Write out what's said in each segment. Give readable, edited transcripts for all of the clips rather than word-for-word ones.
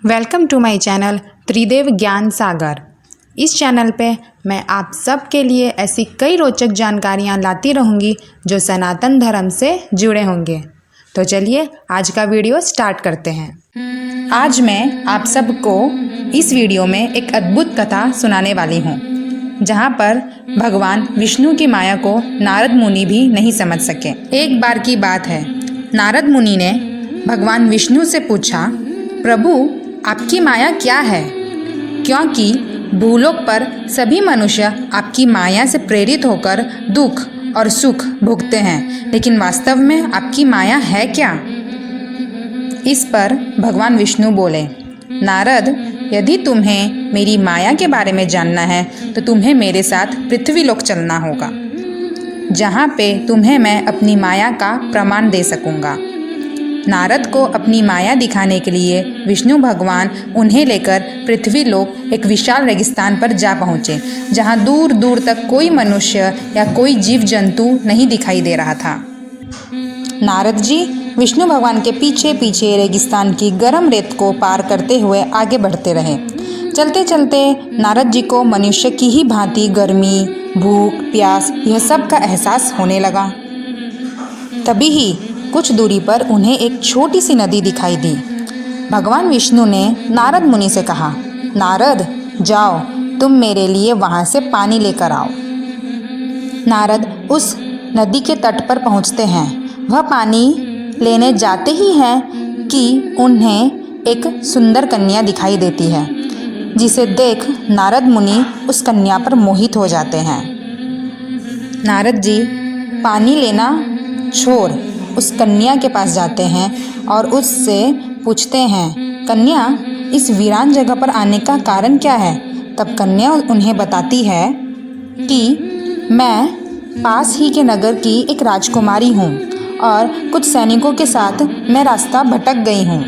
Welcome to my channel त्रिदेव ज्ञान सागर। इस channel पे मैं आप सब के लिए ऐसी कई रोचक जानकारियाँ लाती रहूँगी जो सनातन धर्म से जुड़े होंगे। तो चलिए आज का वीडियो स्टार्ट करते हैं। आज मैं आप सबको इस वीडियो में एक अद्भुत कथा सुनाने वाली हूँ, जहाँ पर भगवान विष्णु की माया को नारद मुनि भी नहीं समझ सके। एक बार की बात है, नारद मुनि ने भगवान विष्णु से पूछा, प्रभु आपकी माया क्या है? क्योंकि भूलोक पर सभी मनुष्य आपकी माया से प्रेरित होकर दुख और सुख भोगते हैं, लेकिन वास्तव में आपकी माया है क्या? इस पर भगवान विष्णु बोले, नारद, यदि तुम्हें मेरी माया के बारे में जानना है तो तुम्हें मेरे साथ पृथ्वीलोक चलना होगा, जहाँ पे तुम्हें मैं अपनी माया का प्रमाण दे सकूँगा। नारद को अपनी माया दिखाने के लिए विष्णु भगवान उन्हें लेकर पृथ्वीलोक एक विशाल रेगिस्तान पर जा पहुँचे, जहाँ दूर दूर तक कोई मनुष्य या कोई जीव जंतु नहीं दिखाई दे रहा था। नारद जी विष्णु भगवान के पीछे पीछे रेगिस्तान की गर्म रेत को पार करते हुए आगे बढ़ते रहे। चलते चलते नारद जी को मनुष्य की ही भांति गर्मी, भूख, प्यास यह सब का एहसास होने लगा। तभी ही कुछ दूरी पर उन्हें एक छोटी सी नदी दिखाई दी। भगवान विष्णु ने नारद मुनि से कहा, नारद जाओ, तुम मेरे लिए वहाँ से पानी लेकर आओ। नारद उस नदी के तट पर पहुँचते हैं। वह पानी लेने जाते ही हैं कि उन्हें एक सुंदर कन्या दिखाई देती है, जिसे देख नारद मुनि उस कन्या पर मोहित हो जाते हैं। नारद जी पानी लेना छोड़ उस कन्या के पास जाते हैं और उससे पूछते हैं, कन्या, इस वीरान जगह पर आने का कारण क्या है? तब कन्या उन्हें बताती है कि मैं पास ही के नगर की एक राजकुमारी हूँ और कुछ सैनिकों के साथ मैं रास्ता भटक गई हूँ।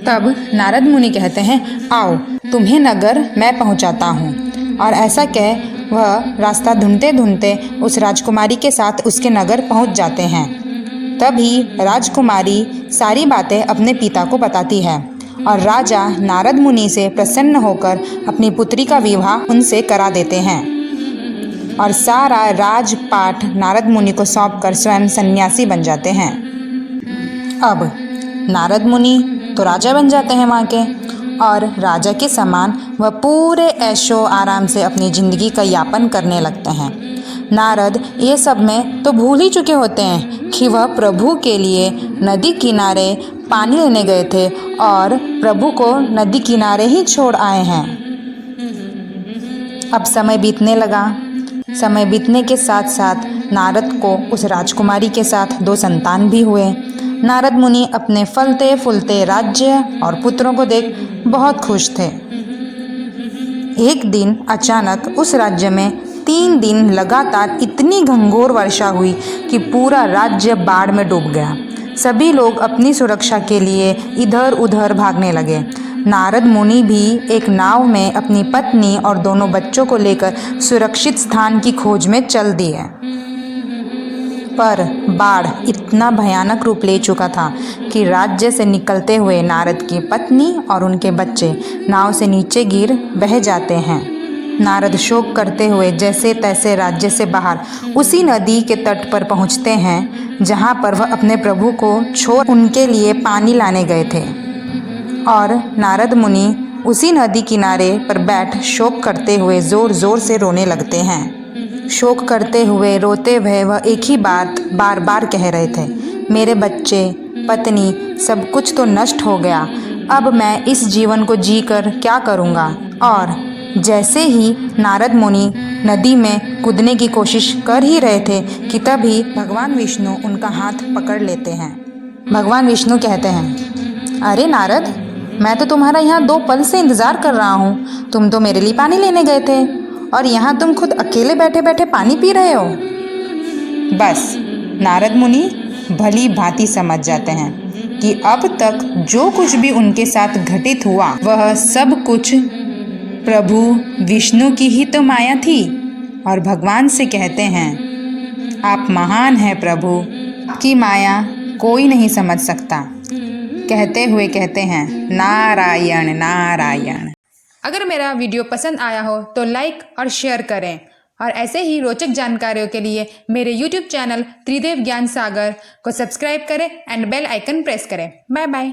तब नारद मुनि कहते हैं, आओ, तुम्हें नगर मैं पहुँचाता हूँ। और ऐसा कह वह रास्ता ढूंढते ढूंढते उस राजकुमारी के साथ उसके नगर पहुँच जाते हैं। तभी राजकुमारी सारी बातें अपने पिता को बताती है और राजा नारद मुनि से प्रसन्न होकर अपनी पुत्री का विवाह उनसे करा देते हैं और सारा राजपाट नारद मुनि को सौंपकर स्वयं सन्यासी बन जाते हैं। अब नारद मुनि तो राजा बन जाते हैं वहाँ के, और राजा के समान वह पूरे ऐशो आराम से अपनी ज़िंदगी का यापन करने लगते हैं। नारद ये सब में तो भूल ही चुके होते हैं कि वह प्रभु के लिए नदी किनारे पानी लेने गए थे और प्रभु को नदी किनारे ही छोड़ आए हैं। अब समय बीतने लगा। समय बीतने के साथ साथ नारद को उस राजकुमारी के साथ 2 संतान भी हुए। नारद मुनि अपने फलते फूलते राज्य और पुत्रों को देख बहुत खुश थे। एक दिन अचानक उस राज्य में 3 दिन लगातार इतनी घंघोर वर्षा हुई कि पूरा राज्य बाढ़ में डूब गया। सभी लोग अपनी सुरक्षा के लिए इधर उधर भागने लगे। नारद मुनि भी एक नाव में अपनी पत्नी और दोनों बच्चों को लेकर सुरक्षित स्थान की खोज में चल दिए। पर बाढ़ इतना भयानक रूप ले चुका था कि राज्य से निकलते हुए नारद की पत्नी और उनके बच्चे नाव से नीचे गिर बह जाते हैं। नारद शोक करते हुए जैसे तैसे राज्य से बाहर उसी नदी के तट पर पहुंचते हैं, जहां पर वह अपने प्रभु को छोड़ उनके लिए पानी लाने गए थे। और नारद मुनि उसी नदी किनारे पर बैठ शोक करते हुए ज़ोर ज़ोर से रोने लगते हैं। शोक करते हुए रोते हुए वह एक ही बात बार बार कह रहे थे, मेरे बच्चे, पत्नी, सब कुछ तो नष्ट हो गया। अब मैं इस जीवन को जीकर क्या करूँगा? और जैसे ही नारद मुनि नदी में कूदने की कोशिश कर ही रहे थे कि तभी भगवान विष्णु उनका हाथ पकड़ लेते हैं। भगवान विष्णु कहते हैं, अरे नारद, मैं तो तुम्हारा यहाँ 2 पल से इंतज़ार कर रहा हूँ। तुम तो मेरे लिए पानी लेने गए थे और यहाँ तुम खुद अकेले बैठे बैठे पानी पी रहे हो। बस नारद मुनि भली भांति समझ जाते हैं कि अब तक जो कुछ भी उनके साथ घटित हुआ वह सब कुछ प्रभु विष्णु की ही तो माया थी। और भगवान से कहते हैं, आप महान हैं प्रभु, आपकी माया कोई नहीं समझ सकता। कहते हुए कहते हैं नारायण नारायण। अगर मेरा वीडियो पसंद आया हो तो लाइक और शेयर करें और ऐसे ही रोचक जानकारियों के लिए मेरे YouTube चैनल त्रिदेव ज्ञान सागर को सब्सक्राइब करें एंड बेल आइकन प्रेस करें। Bye bye.